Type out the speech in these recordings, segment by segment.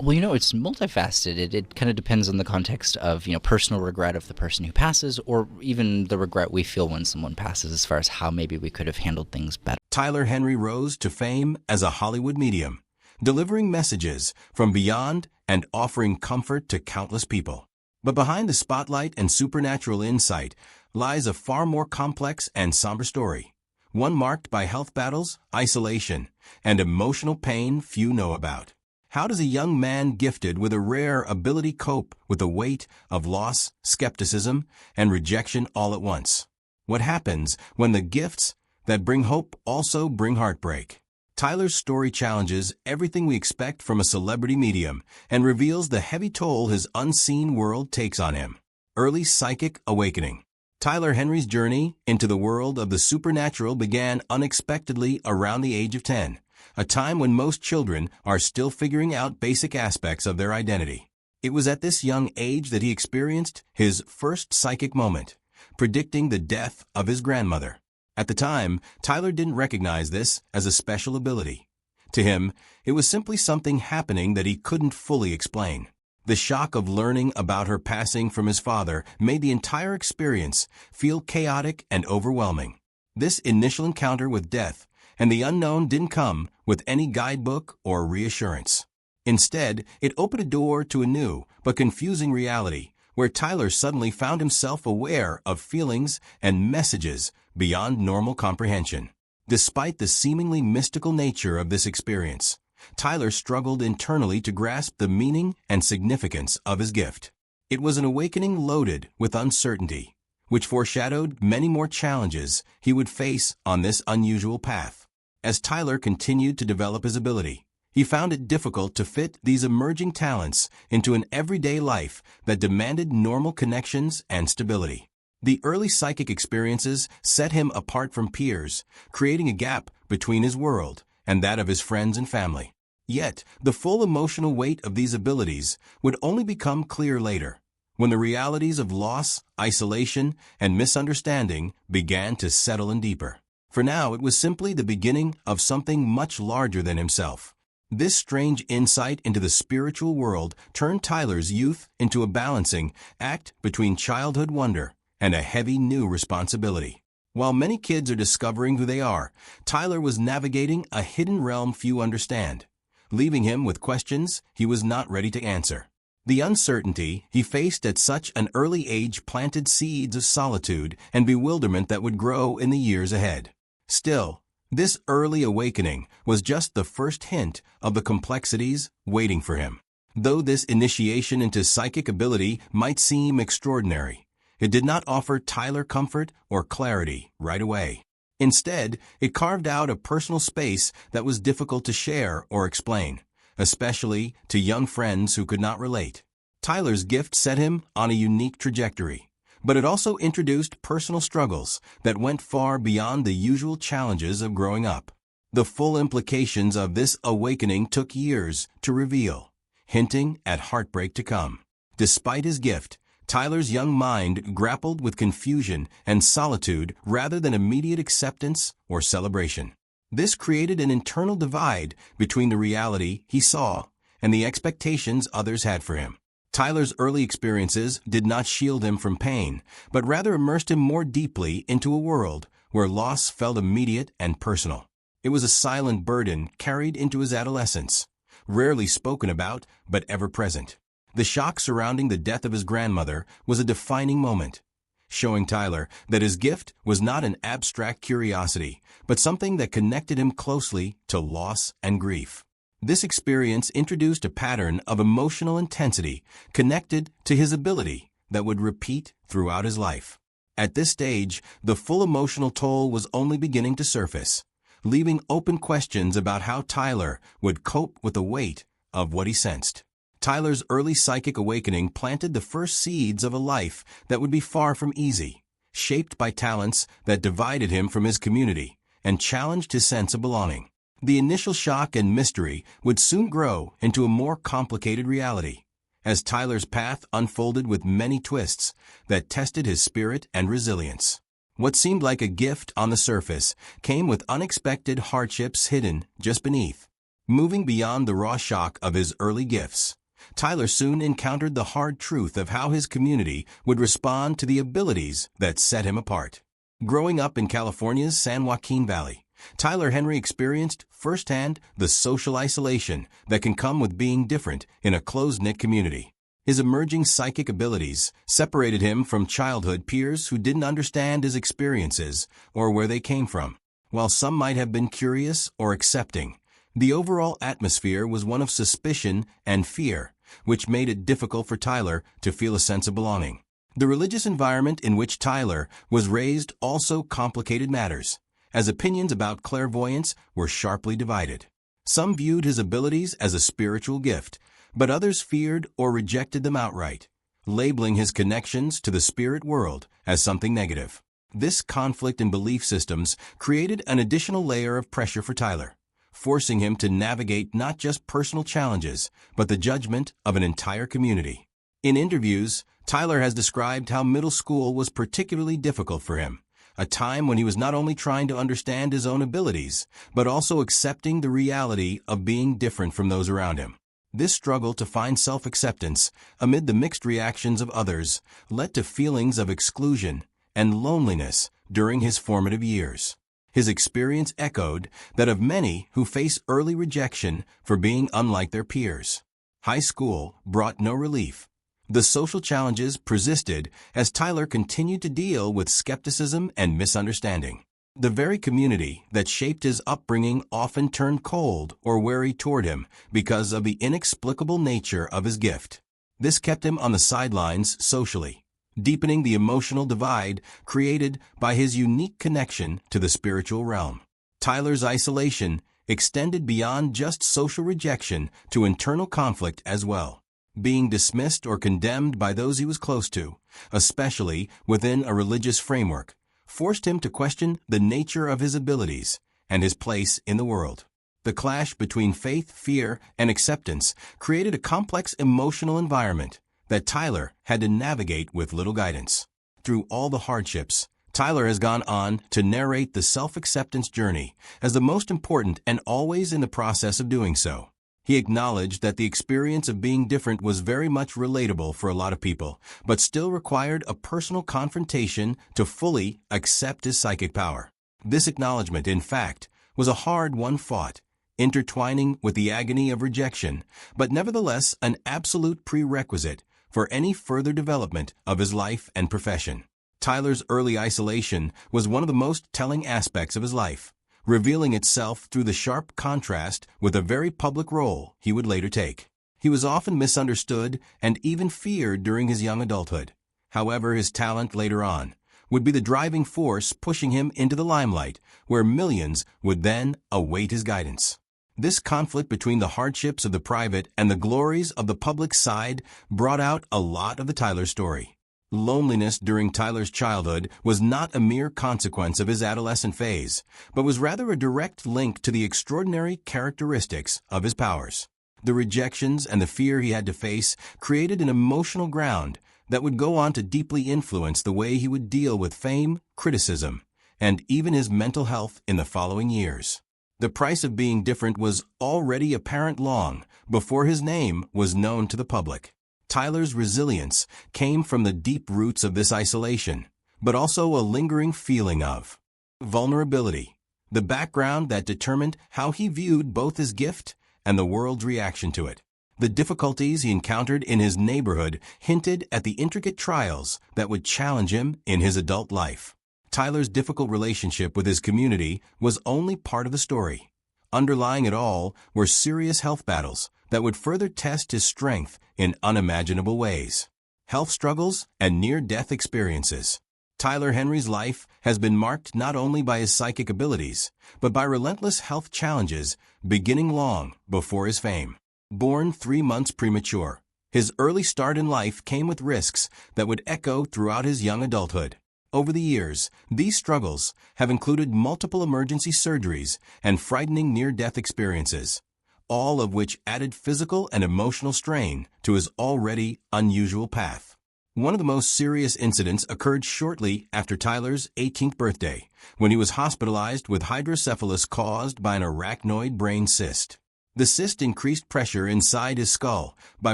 Well, it's multifaceted. It kind of depends on the context of, personal regret of the person who passes, or even the regret we feel when someone passes, as far as how maybe we could have handled things better. Tyler Henry rose to fame as a Hollywood medium, delivering messages from beyond and offering comfort to countless people. But behind the spotlight and supernatural insight lies a far more complex and somber story, one marked by health battles, isolation, and emotional pain few know about. How does a young man gifted with a rare ability cope with the weight of loss, skepticism, and rejection all at once? What happens when the gifts that bring hope also bring heartbreak? Tyler's story challenges everything we expect from a celebrity medium and reveals the heavy toll his unseen world takes on him. Early psychic awakening. Tyler Henry's journey into the world of the supernatural began unexpectedly around the age of 10, a time when most children are still figuring out basic aspects of their identity. It was at this young age that he experienced his first psychic moment, predicting the death of his grandmother. At the time, Tyler didn't recognize this as a special ability. To him, it was simply something happening that he couldn't fully explain. The shock of learning about her passing from his father made the entire experience feel chaotic and overwhelming. This initial encounter with death and the unknown didn't come with any guidebook or reassurance. Instead, it opened a door to a new but confusing reality where Tyler suddenly found himself aware of feelings and messages beyond normal comprehension. Despite the seemingly mystical nature of this experience, Tyler struggled internally to grasp the meaning and significance of his gift. It was an awakening loaded with uncertainty, which foreshadowed many more challenges he would face on this unusual path. As Tyler continued to develop his ability, he found it difficult to fit these emerging talents into an everyday life that demanded normal connections and stability. The early psychic experiences set him apart from peers, creating a gap between his world and that of his friends and family. Yet, the full emotional weight of these abilities would only become clear later, when the realities of loss, isolation, and misunderstanding began to settle in deeper. For now, it was simply the beginning of something much larger than himself. This strange insight into the spiritual world turned Tyler's youth into a balancing act between childhood wonder and a heavy new responsibility. While many kids are discovering who they are, Tyler was navigating a hidden realm few understand, leaving him with questions he was not ready to answer. The uncertainty he faced at such an early age planted seeds of solitude and bewilderment that would grow in the years ahead. Still, this early awakening was just the first hint of the complexities waiting for him. Though this initiation into psychic ability might seem extraordinary, it did not offer Tyler comfort or clarity right away. Instead, it carved out a personal space that was difficult to share or explain, especially to young friends who could not relate. Tyler's gift set him on a unique trajectory, but it also introduced personal struggles that went far beyond the usual challenges of growing up. The full implications of this awakening took years to reveal, hinting at heartbreak to come. Despite his gift, Tyler's young mind grappled with confusion and solitude rather than immediate acceptance or celebration. This created an internal divide between the reality he saw and the expectations others had for him. Tyler's early experiences did not shield him from pain, but rather immersed him more deeply into a world where loss felt immediate and personal. It was a silent burden carried into his adolescence, rarely spoken about but ever present. The shock surrounding the death of his grandmother was a defining moment, showing Tyler that his gift was not an abstract curiosity, but something that connected him closely to loss and grief. This experience introduced a pattern of emotional intensity connected to his ability that would repeat throughout his life. At this stage, the full emotional toll was only beginning to surface, leaving open questions about how Tyler would cope with the weight of what he sensed. Tyler's early psychic awakening planted the first seeds of a life that would be far from easy, shaped by talents that divided him from his community and challenged his sense of belonging. The initial shock and mystery would soon grow into a more complicated reality, as Tyler's path unfolded with many twists that tested his spirit and resilience. What seemed like a gift on the surface came with unexpected hardships hidden just beneath. Moving beyond the raw shock of his early gifts, Tyler soon encountered the hard truth of how his community would respond to the abilities that set him apart. Growing up in California's San Joaquin Valley, Tyler Henry experienced firsthand the social isolation that can come with being different in a close-knit community. His emerging psychic abilities separated him from childhood peers who didn't understand his experiences or where they came from. While some might have been curious or accepting, the overall atmosphere was one of suspicion and fear, which made it difficult for Tyler to feel a sense of belonging. The religious environment in which Tyler was raised also complicated matters, as opinions about clairvoyance were sharply divided. Some viewed his abilities as a spiritual gift, but others feared or rejected them outright, labeling his connections to the spirit world as something negative. This conflict in belief systems created an additional layer of pressure for Tyler, forcing him to navigate not just personal challenges, but the judgment of an entire community. In interviews, Tyler has described how middle school was particularly difficult for him, a time when he was not only trying to understand his own abilities, but also accepting the reality of being different from those around him. This struggle to find self-acceptance amid the mixed reactions of others led to feelings of exclusion and loneliness during his formative years. His experience echoed that of many who face early rejection for being unlike their peers. High school brought no relief. The social challenges persisted as Tyler continued to deal with skepticism and misunderstanding. The very community that shaped his upbringing often turned cold or wary toward him because of the inexplicable nature of his gift. This kept him on the sidelines socially, deepening the emotional divide created by his unique connection to the spiritual realm. Tyler's isolation extended beyond just social rejection to internal conflict as well. Being dismissed or condemned by those he was close to, especially within a religious framework, forced him to question the nature of his abilities and his place in the world. The clash between faith, fear, and acceptance created a complex emotional environment that Tyler had to navigate with little guidance. Through all the hardships, Tyler has gone on to narrate the self-acceptance journey as the most important and always in the process of doing so. He acknowledged that the experience of being different was very much relatable for a lot of people, but still required a personal confrontation to fully accept his psychic power. This acknowledgement, in fact, was a hard one fought, intertwining with the agony of rejection, but nevertheless an absolute prerequisite for any further development of his life and profession. Tyler's early isolation was one of the most telling aspects of his life, revealing itself through the sharp contrast with a very public role he would later take. He was often misunderstood and even feared during his young adulthood. However, his talent later on would be the driving force pushing him into the limelight, where millions would then await his guidance. This conflict between the hardships of the private and the glories of the public side brought out a lot of the Tyler story. Loneliness during Tyler's childhood was not a mere consequence of his adolescent phase, but was rather a direct link to the extraordinary characteristics of his powers. The rejections and the fear he had to face created an emotional ground that would go on to deeply influence the way he would deal with fame, criticism, and even his mental health in the following years. The price of being different was already apparent long before his name was known to the public. Tyler's resilience came from the deep roots of this isolation, but also a lingering feeling of vulnerability, the background that determined how he viewed both his gift and the world's reaction to it. The difficulties he encountered in his neighborhood hinted at the intricate trials that would challenge him in his adult life. Tyler's difficult relationship with his community was only part of the story. Underlying it all were serious health battles that would further test his strength in unimaginable ways. Health struggles and near-death experiences. Tyler Henry's life has been marked not only by his psychic abilities, but by relentless health challenges beginning long before his fame. Born 3 months premature, his early start in life came with risks that would echo throughout his young adulthood. Over the years, these struggles have included multiple emergency surgeries and frightening near-death experiences, all of which added physical and emotional strain to his already unusual path. One of the most serious incidents occurred shortly after Tyler's 18th birthday, when he was hospitalized with hydrocephalus caused by an arachnoid brain cyst. The cyst increased pressure inside his skull by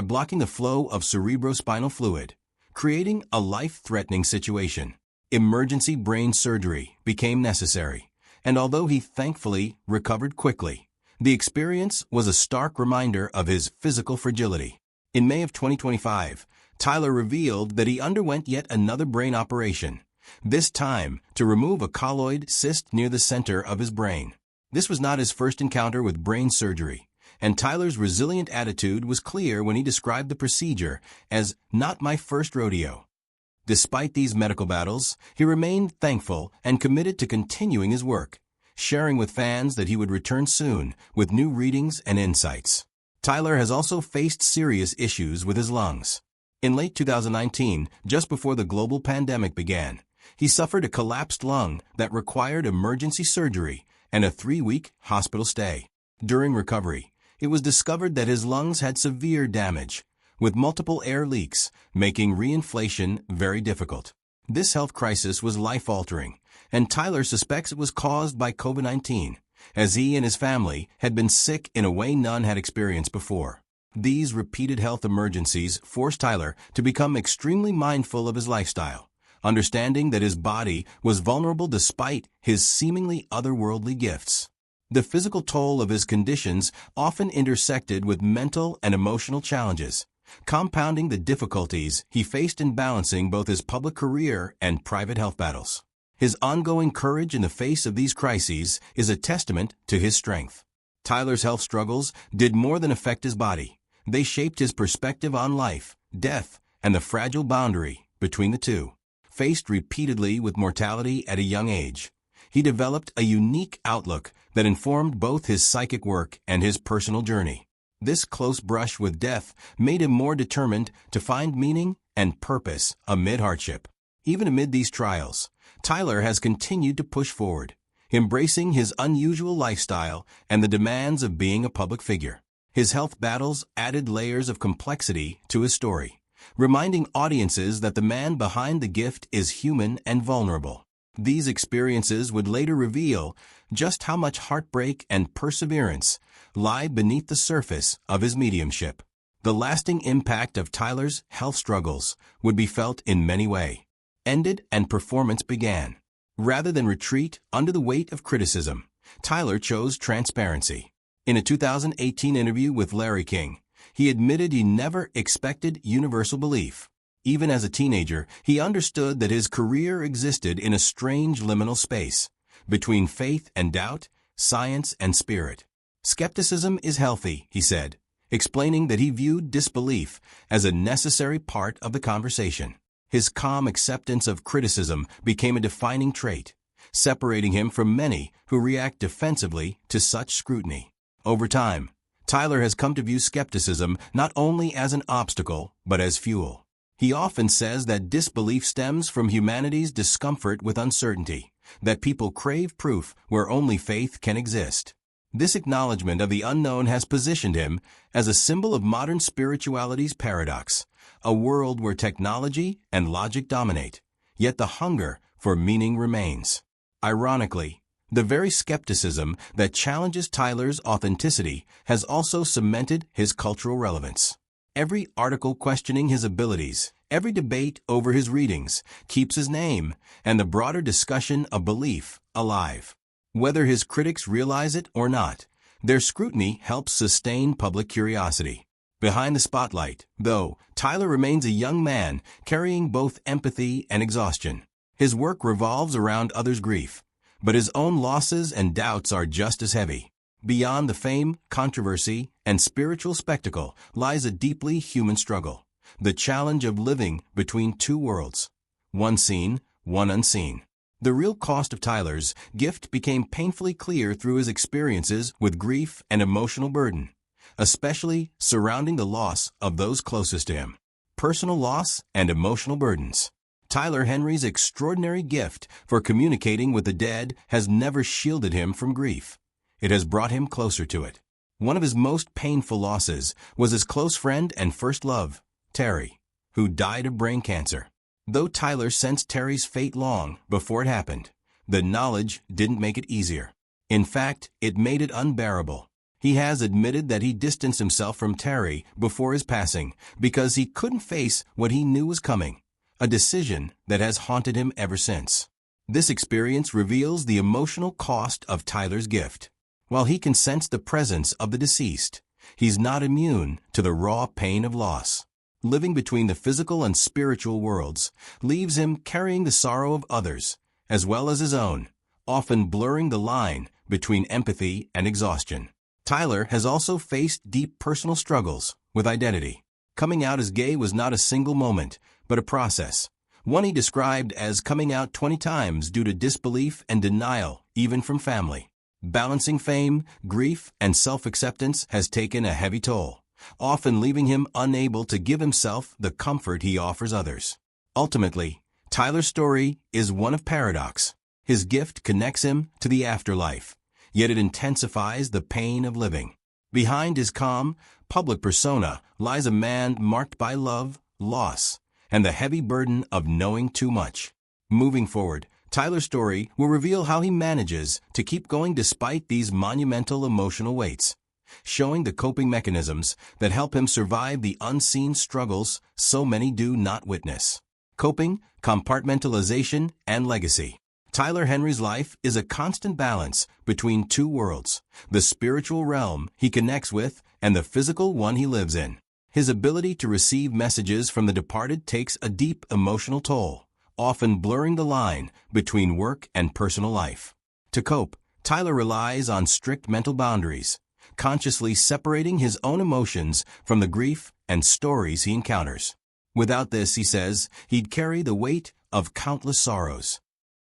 blocking the flow of cerebrospinal fluid, creating a life-threatening situation. Emergency brain surgery became necessary, and although he thankfully recovered quickly, the experience was a stark reminder of his physical fragility. In May of 2025, Tyler revealed that he underwent yet another brain operation, this time to remove a colloid cyst near the center of his brain. This was not his first encounter with brain surgery, and Tyler's resilient attitude was clear when he described the procedure as "not my first rodeo." Despite these medical battles, he remained thankful and committed to continuing his work, sharing with fans that he would return soon with new readings and insights. Tyler has also faced serious issues with his lungs. In late 2019, just before the global pandemic began, he suffered a collapsed lung that required emergency surgery and a 3-week hospital stay. During recovery, it was discovered that his lungs had severe damage, with multiple air leaks, making reinflation very difficult. This health crisis was life-altering, and Tyler suspects it was caused by COVID-19, as he and his family had been sick in a way none had experienced before. These repeated health emergencies forced Tyler to become extremely mindful of his lifestyle, understanding that his body was vulnerable despite his seemingly otherworldly gifts. The physical toll of his conditions often intersected with mental and emotional challenges, compounding the difficulties he faced in balancing both his public career and private health battles. His ongoing courage in the face of these crises is a testament to his strength. Tyler's health struggles did more than affect his body. They shaped his perspective on life, death, and the fragile boundary between the two. Faced repeatedly with mortality at a young age, he developed a unique outlook that informed both his psychic work and his personal journey. This close brush with death made him more determined to find meaning and purpose amid hardship. Even amid these trials, Tyler has continued to push forward, embracing his unusual lifestyle and the demands of being a public figure. His health battles added layers of complexity to his story, reminding audiences that the man behind the gift is human and vulnerable. These experiences would later reveal just how much heartbreak and perseverance lie beneath the surface of his mediumship. The lasting impact of Tyler's health struggles would be felt in many ways. Ended and performance began. Rather than retreat under the weight of criticism, Tyler chose transparency. In a 2018 interview with Larry King, he admitted he never expected universal belief. Even as a teenager, he understood that his career existed in a strange liminal space, between faith and doubt, science and spirit. Skepticism is healthy, he said, explaining that he viewed disbelief as a necessary part of the conversation. His calm acceptance of criticism became a defining trait, separating him from many who react defensively to such scrutiny. Over time, Tyler has come to view skepticism not only as an obstacle, but as fuel. He often says that disbelief stems from humanity's discomfort with uncertainty, that people crave proof where only faith can exist. This acknowledgement of the unknown has positioned him as a symbol of modern spirituality's paradox, a world where technology and logic dominate, yet the hunger for meaning remains. Ironically, the very skepticism that challenges Tyler's authenticity has also cemented his cultural relevance. Every article questioning his abilities, every debate over his readings, keeps his name and the broader discussion of belief alive. Whether his critics realize it or not, their scrutiny helps sustain public curiosity. Behind the spotlight, though, Tyler remains a young man carrying both empathy and exhaustion. His work revolves around others' grief, but his own losses and doubts are just as heavy. Beyond the fame, controversy, and spiritual spectacle lies a deeply human struggle, the challenge of living between two worlds, one seen, one unseen. The real cost of Tyler's gift became painfully clear through his experiences with grief and emotional burden, especially surrounding the loss of those closest to him. Personal loss and emotional burdens. Tyler Henry's extraordinary gift for communicating with the dead has never shielded him from grief. It has brought him closer to it. One of his most painful losses was his close friend and first love, Terry, who died of brain cancer. Though Tyler sensed Terry's fate long before it happened, the knowledge didn't make it easier. In fact, it made it unbearable. He has admitted that he distanced himself from Terry before his passing because he couldn't face what he knew was coming, a decision that has haunted him ever since. This experience reveals the emotional cost of Tyler's gift. While he can sense the presence of the deceased, he's not immune to the raw pain of loss. Living between the physical and spiritual worlds leaves him carrying the sorrow of others, as well as his own, often blurring the line between empathy and exhaustion. Tyler has also faced deep personal struggles with identity. Coming out as gay was not a single moment, but a process. One he described as coming out 20 times due to disbelief and denial, even from family. Balancing fame, grief, and self-acceptance has taken a heavy toll, often leaving him unable to give himself the comfort he offers others. Ultimately, Tyler's story is one of paradox. His gift connects him to the afterlife, yet it intensifies the pain of living. Behind his calm, public persona lies a man marked by love, loss, and the heavy burden of knowing too much. Moving forward, Tyler's story will reveal how he manages to keep going despite these monumental emotional weights, showing the coping mechanisms that help him survive the unseen struggles so many do not witness. Coping, compartmentalization, and legacy. Tyler Henry's life is a constant balance between two worlds, the spiritual realm he connects with and the physical one he lives in. His ability to receive messages from the departed takes a deep emotional toll, often blurring the line between work and personal life. To cope, Tyler relies on strict mental boundaries, consciously separating his own emotions from the grief and stories he encounters. Without this, he says, he'd carry the weight of countless sorrows.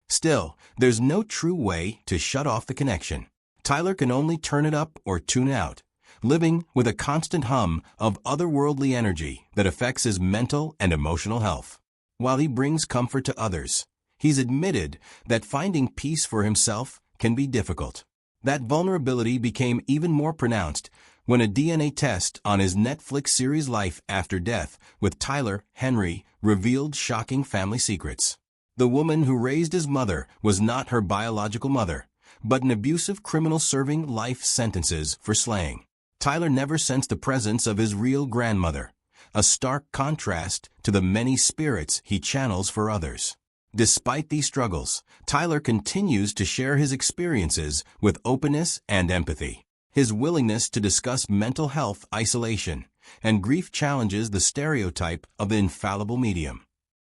Still, there's no true way to shut off the connection. Tyler can only turn it up or tune out, living with a constant hum of otherworldly energy that affects his mental and emotional health. While he brings comfort to others, he's admitted that finding peace for himself can be difficult. That vulnerability became even more pronounced when a DNA test on his Netflix series Life After Death with Tyler Henry revealed shocking family secrets. The woman who raised his mother was not her biological mother, but an abusive criminal serving life sentences for slaying. Tyler never sensed the presence of his real grandmother, a stark contrast to the many spirits he channels for others. Despite these struggles, Tyler continues to share his experiences with openness and empathy. His willingness to discuss mental health isolation and grief challenges the stereotype of the infallible medium.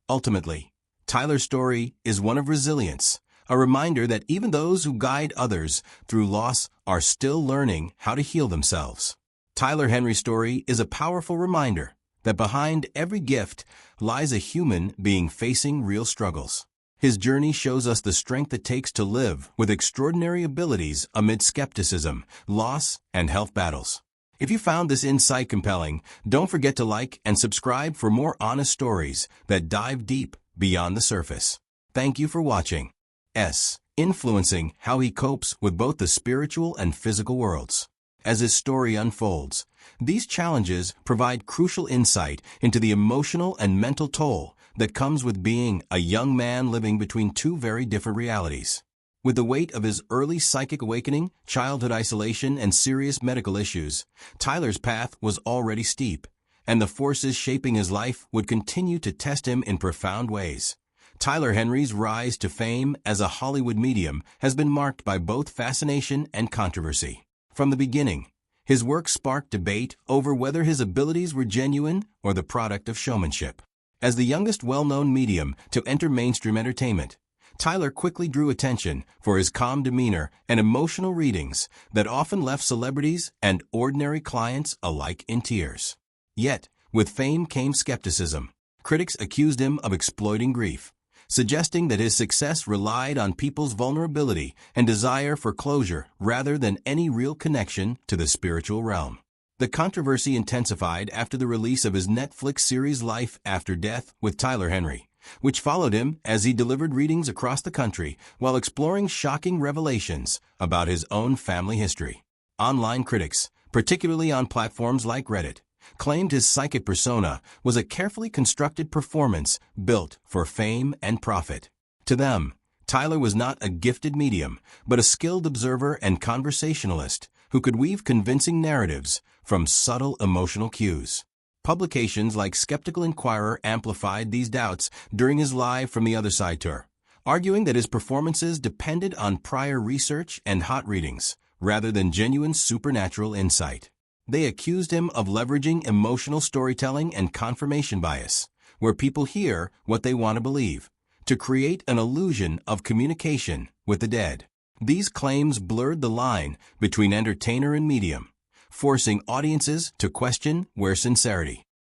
Ultimately, Tyler's story is one of resilience, a reminder that even those who guide others through loss are still learning how to heal themselves. Tyler Henry's story is a powerful reminder that behind every gift lies a human being facing real struggles. His journey shows us the strength it takes to live with extraordinary abilities amid skepticism, loss, and health battles. If you found this insight compelling, don't forget to like and subscribe for more honest stories that dive deep beyond the surface. Thank you for watching. Influencing how he copes with both the spiritual and physical worlds. As his story unfolds, these challenges provide crucial insight into the emotional and mental toll that comes with being a young man living between two very different realities. With the weight of his early psychic awakening, childhood isolation, and serious medical issues, Tyler's path was already steep, and the forces shaping his life would continue to test him in profound ways. Tyler Henry's rise to fame as a Hollywood medium has been marked by both fascination and controversy. From the beginning, his work sparked debate over whether his abilities were genuine or the product of showmanship. As the youngest well-known medium to enter mainstream entertainment, Tyler quickly drew attention for his calm demeanor and emotional readings that often left celebrities and ordinary clients alike in tears. Yet, with fame came skepticism. Critics accused him of exploiting grief, suggesting that his success relied on people's vulnerability and desire for closure rather than any real connection to the spiritual realm. The controversy intensified after the release of his Netflix series Life After Death with Tyler Henry, which followed him as he delivered readings across the country while exploring shocking revelations about his own family history. Online critics, particularly on platforms like Reddit, claimed his psychic persona was a carefully constructed performance built for fame and profit. To them, Tyler was not a gifted medium, but a skilled observer and conversationalist who could weave convincing narratives from subtle emotional cues. Publications like Skeptical Inquirer amplified these doubts during his Live from the Other Side tour, arguing that his performances depended on prior research and hot readings, rather than genuine supernatural insight. They accused him of leveraging emotional storytelling and confirmation bias, where people hear what they want to believe, to create an illusion of communication with the dead. These claims blurred the line between entertainer and medium, forcing audiences to question where sincerity